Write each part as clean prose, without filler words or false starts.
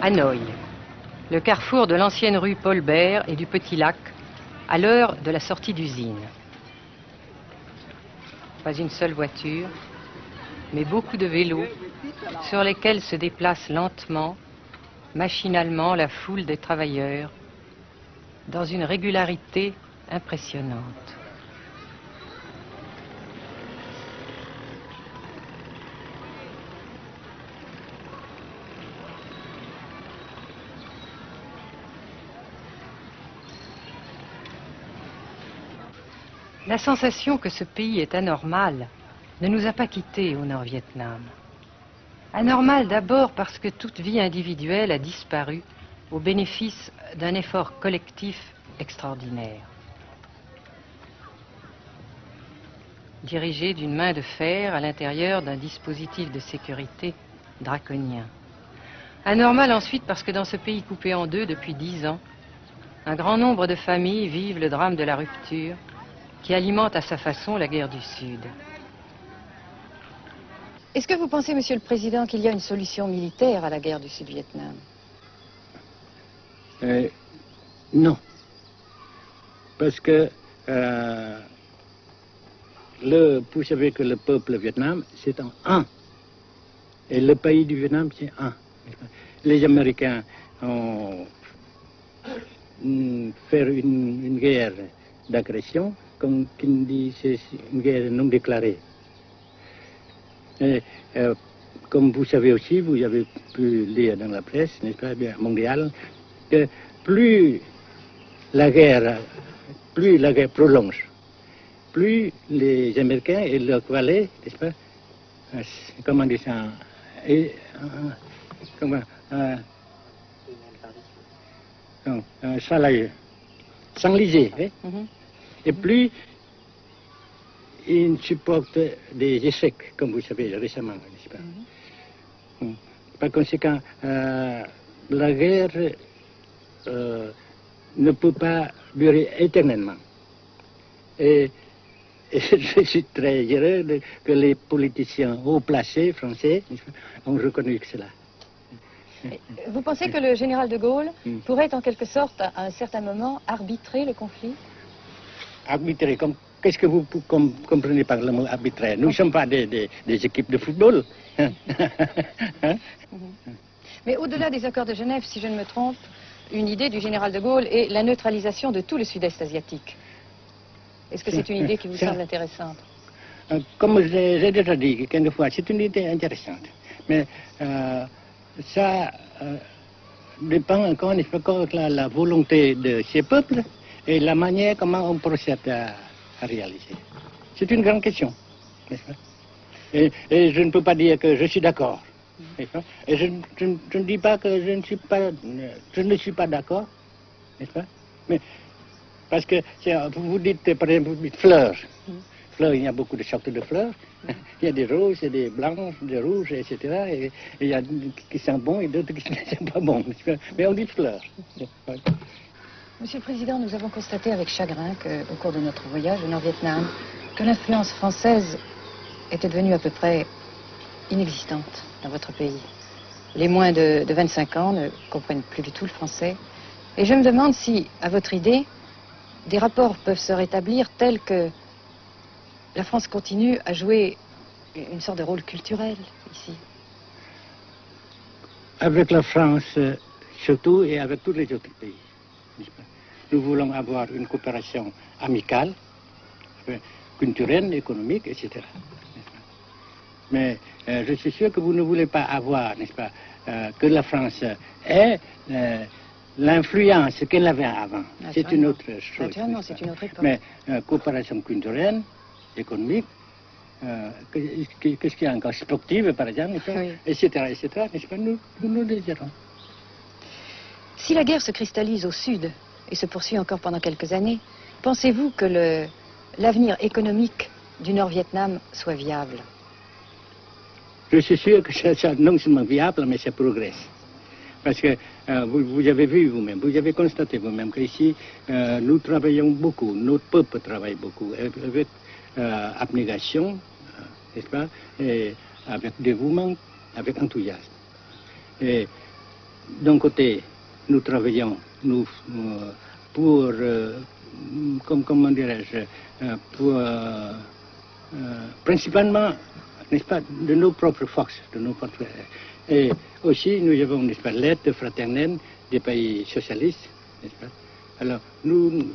Hanoï, le carrefour de l'ancienne rue Paul Bert et du Petit Lac, à l'heure de la sortie d'usine. Pas une seule voiture, mais beaucoup de vélos sur lesquels se déplace lentement, machinalement la foule des travailleurs, dans une régularité impressionnante. La sensation que ce pays est anormal ne nous a pas quittés au Nord-Vietnam. Anormal d'abord parce que toute vie individuelle a disparu au bénéfice d'un effort collectif extraordinaire. Dirigé d'une main de fer à l'intérieur d'un dispositif de sécurité draconien. Anormal ensuite parce que dans ce pays coupé en deux depuis 10 ans, un grand nombre de familles vivent le drame de la rupture qui alimente à sa façon la guerre du Sud. Est-ce que vous pensez, Monsieur le Président, qu'il y a une solution militaire à la guerre du Sud-Vietnam? Non. Parce que vous savez que le peuple Vietnam, c'est un. Et le pays du Vietnam, c'est un. Les Américains ont fait une guerre d'agression, comme qui dit, c'est une guerre non déclarée. Et, comme vous savez aussi, vous avez pu lire dans la presse, n'est-ce pas, bien, mondiale, que plus la guerre prolonge, plus les Américains et leurs valets, n'est-ce pas, comment dire ça, s'enliser, hein? Et plus ils supportent des échecs, comme vous savez récemment, n'est-ce pas? Par conséquent, la guerre ne peut pas durer éternellement. Et je suis très heureux que les politiciens haut placés français ont reconnu cela. Vous pensez que le général de Gaulle pourrait en quelque sorte, à un certain moment, arbitrer le conflit? Arbitrer, qu'est-ce que vous comprenez par le mot arbitraire? Nous ne sommes pas des équipes de football. Hein? Mais au-delà des accords de Genève, si je ne me trompe, une idée du général de Gaulle est la neutralisation de tout le sud-est asiatique. Est-ce que c'est une idée qui vous semble intéressante? Comme j'ai déjà dit quelquefois, c'est une idée intéressante. Mais ça dépend encore de la volonté de ces peuples et la manière comment on procède à réaliser. C'est une grande question, n'est-ce pas? Et je ne peux pas dire que je suis d'accord. Et je ne dis pas que je ne suis pas d'accord, n'est-ce pas? Mais parce que vous dites, par exemple, vous dites fleurs. Fleurs, il y a beaucoup de sortes de fleurs. Il y a des roses, il y a des blanches, des rouges, etc. Et il y a qui sont bons et d'autres qui ne sont pas bons. Mais on dit fleurs. Monsieur le Président, nous avons constaté avec chagrin qu'au cours de notre voyage au Nord-Vietnam, que l'influence française était devenue à peu près inexistante dans votre pays. Les moins de 25 ans ne comprennent plus du tout le français. Et je me demande si, à votre idée, des rapports peuvent se rétablir tels que la France continue à jouer une sorte de rôle culturel ici. Avec la France, surtout, et avec tous les autres pays. Nous voulons avoir une coopération amicale, culturelle, économique, etc. Mais je suis sûr que vous ne voulez pas avoir, n'est-ce pas, que la France ait l'influence qu'elle avait avant. C'est une autre chose. Naturellement, c'est une autre époque. Mais coopération culturelle, économique, qu'est-ce qu'il y a encore, sportive par exemple, etc., n'est-ce pas, nous désirons. Si la guerre se cristallise au sud et se poursuit encore pendant quelques années, pensez-vous que l'avenir économique du Nord-Vietnam soit viable? Je suis sûr que c'est non seulement viable, mais ça progresse. Parce que vous avez vu vous-même, vous avez constaté vous-même qu'ici, nous travaillons beaucoup, notre peuple travaille beaucoup, avec abnégation, n'est-ce pas, et avec dévouement, avec enthousiasme. Et d'un côté, nous travaillons pour, comment dirais-je, pour, principalement, n'est-ce pas, de nos propres forces, de nos propres... Et aussi, nous avons, n'est-ce pas, l'aide fraternelle des pays socialistes, n'est-ce pas. Alors, nous,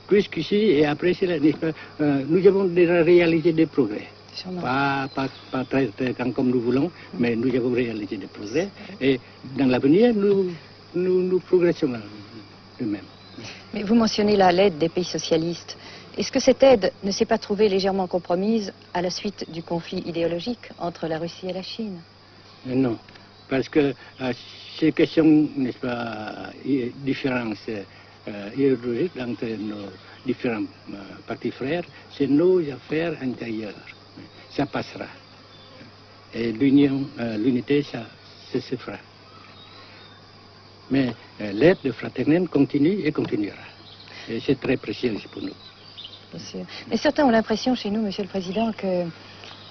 jusqu'ici et après cela, n'est-ce pas, nous avons déjà réalisé des progrès. Pas très comme nous voulons, mais nous avons réalisé des progrès. Et dans l'avenir, nous progressons de même. Mais vous mentionnez là l'aide des pays socialistes. Est-ce que cette aide ne s'est pas trouvée légèrement compromise à la suite du conflit idéologique entre la Russie et la Chine? Non, parce que ces questions, n'est-ce pas, différences idéologiques entre nos différents partis frères, c'est nos affaires intérieures. Ça passera. Et l'unité, ça se fera. Mais l'aide fraternelle continue et continuera. Et c'est très précieux pour nous. Bien sûr. Mais certains ont l'impression chez nous, Monsieur le Président, que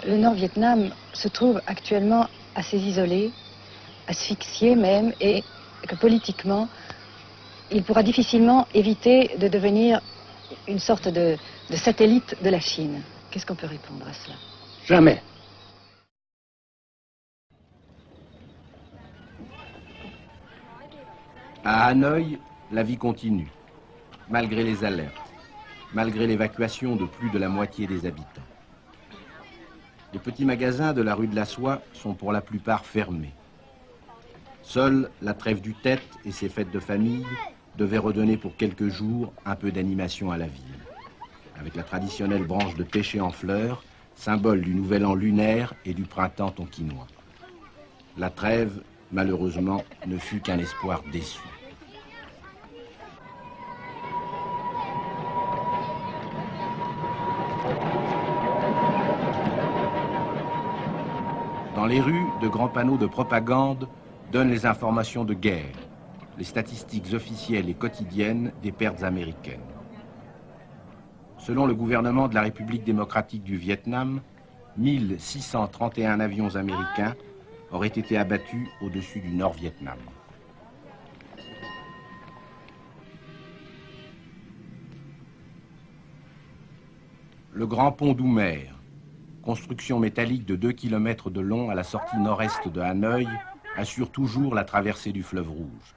le Nord-Vietnam se trouve actuellement assez isolé, asphyxié même, et que politiquement, il pourra difficilement éviter de devenir une sorte de satellite de la Chine. Qu'est-ce qu'on peut répondre à cela? Jamais. À Hanoï, la vie continue, malgré les alertes, malgré l'évacuation de plus de la moitié des habitants. Les petits magasins de la rue de la Soie sont pour la plupart fermés. Seule la trêve du Tête et ses fêtes de famille devaient redonner pour quelques jours un peu d'animation à la ville, avec la traditionnelle branche de pêcher en fleurs, symbole du nouvel an lunaire et du printemps tonkinois. La trêve, malheureusement, ne fut qu'un espoir déçu. Dans les rues, de grands panneaux de propagande donnent les informations de guerre, les statistiques officielles et quotidiennes des pertes américaines. Selon le gouvernement de la République démocratique du Vietnam, 1631 avions américains auraient été abattus au-dessus du Nord-Vietnam. Le grand pont d'Oumer, construction métallique de 2 km de long à la sortie nord-est de Hanoï, assure toujours la traversée du fleuve Rouge.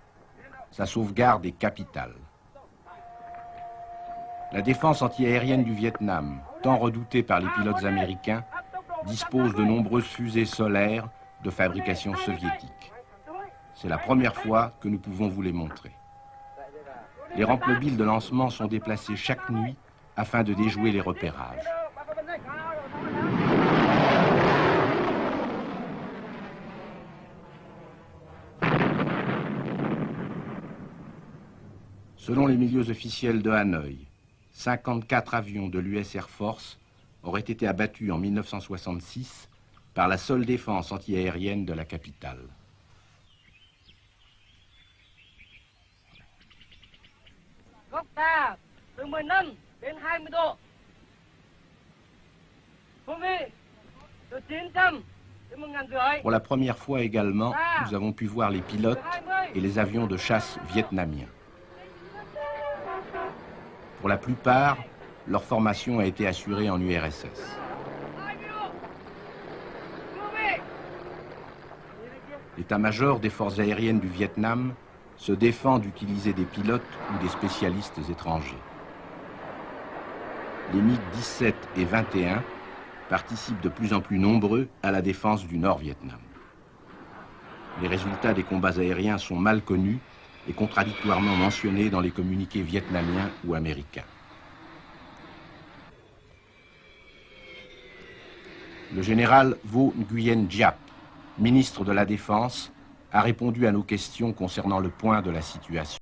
Sa sauvegarde est capitale. La défense antiaérienne du Vietnam, tant redoutée par les pilotes américains, dispose de nombreuses fusées solaires de fabrication soviétique. C'est la première fois que nous pouvons vous les montrer. Les rampes mobiles de lancement sont déplacées chaque nuit afin de déjouer les repérages. Selon les milieux officiels de Hanoï, 54 avions de l'US Air Force auraient été abattus en 1966 par la seule défense antiaérienne de la capitale. Pour la première fois également, nous avons pu voir les pilotes et les avions de chasse vietnamiens. Pour la plupart, leur formation a été assurée en URSS. L'état-major des forces aériennes du Vietnam se défend d'utiliser des pilotes ou des spécialistes étrangers. Les MiG-17 et 21 participent de plus en plus nombreux à la défense du Nord-Vietnam. Les résultats des combats aériens sont mal connus et contradictoirement mentionnés dans les communiqués vietnamiens ou américains. Le général Vo Nguyen Giap, ministre de la Défense, a répondu à nos questions concernant le point de la situation.